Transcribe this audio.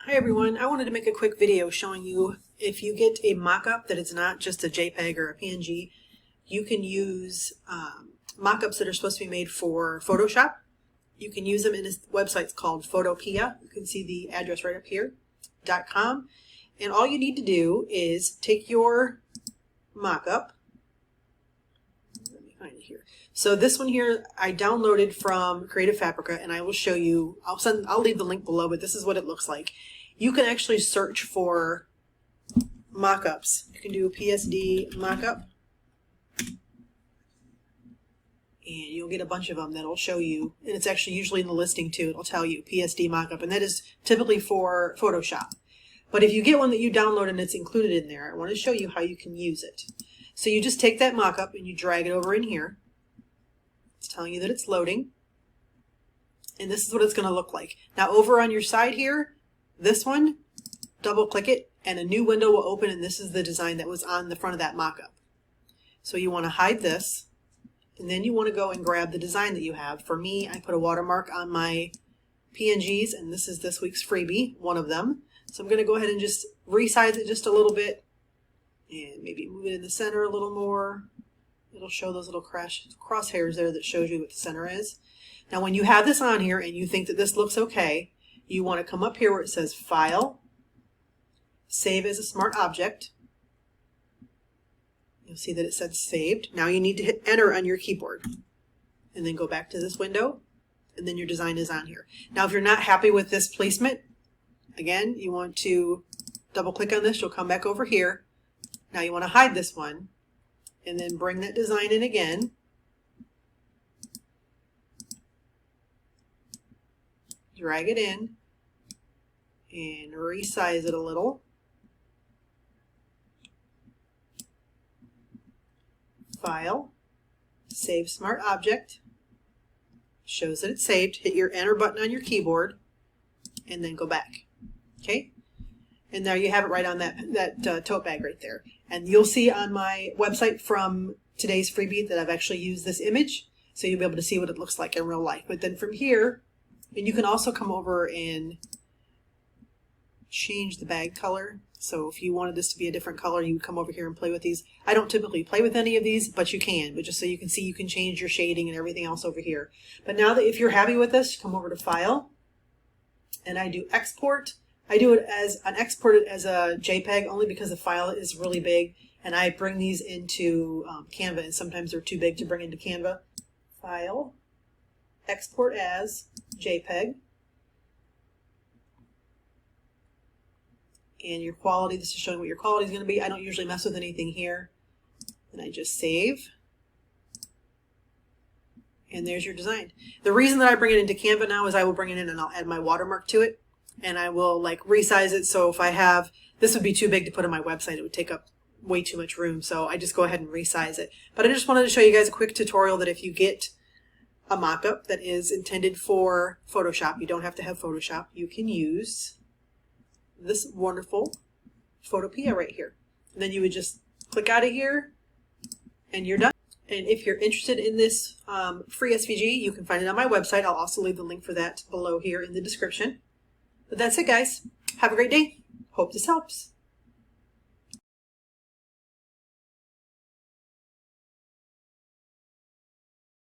Hi everyone, I wanted to make a quick video showing you if you get a mock-up that is not just a JPEG or a PNG, you can use mock-ups that are supposed to be made for Photoshop. You can use them in this website called Photopea. You can see the address right up here, .com. And all you need to do is take your mock-up. Let me find it here. So this one here I downloaded from Creative Fabrica, and I will show you. I'll leave the link below, but this is what it looks like. You can actually search for mock-ups. You can do a PSD mock-up, and you'll get a bunch of them that'll show you, and it's actually usually in the listing too. It'll tell you PSD mock-up, and that is typically for Photoshop. But if you get one that you download and it's included in there, I want to show you how you can use it. So you just take that mock-up and you drag it over in here. It's telling you that it's loading. And this is what it's going to look like. Now over on your side here, this one, double click it and a new window will open, and this is the design that was on the front of that mock-up. So you want to hide this, and then you want to go and grab the design that you have. For me, I put a watermark on my PNGs, and this is this week's freebie, one of them. So I'm going to go ahead and just resize it just a little bit and maybe move it in the center a little more. It'll show those little crosshairs there that shows you what the center is. Now when you have this on here and you think that this looks okay, you want to come up here where it says File, Save as a Smart Object. You'll see that it says Saved. Now you need to hit Enter on your keyboard and then go back to this window, and then your design is on here. Now if you're not happy with this placement, again, you want to double click on this. You'll come back over here. Now you want to hide this one and then bring that design in again. Drag it in and resize it a little. File, Save Smart Object. Shows that it's saved. Hit your Enter button on your keyboard and then go back. Okay? And there you have it right on that tote bag right there. And you'll see on my website from today's freebie that I've actually used this image, so you'll be able to see what it looks like in real life. But then from here, and you can also come over and change the bag color. So if you wanted this to be a different color, you would come over here and play with these. I don't typically play with any of these, but you can. But just so you can see, you can change your shading and everything else over here. But now that if you're happy with this, come over to File, and I do Export. I do it as export it as a JPEG only because the file is really big, and I bring these into Canva, and sometimes they're too big to bring into Canva. File, Export as JPEG, and your quality. This is showing what your quality is going to be. I don't usually mess with anything here, and I just save. And there's your design. The reason that I bring it into Canva now is I will bring it in and I'll add my watermark to it. And I will like resize it, so if I have, this would be too big to put on my website, it would take up way too much room, so I just go ahead and resize it. But I just wanted to show you guys a quick tutorial that if you get a mock-up that is intended for Photoshop, you don't have to have Photoshop, you can use this wonderful Photopea right here. And then you would just click out of here and you're done. And if you're interested in this free SVG, you can find it on my website. I'll also leave the link for that below here in the description. But that's it, guys. Have a great day. Hope this helps.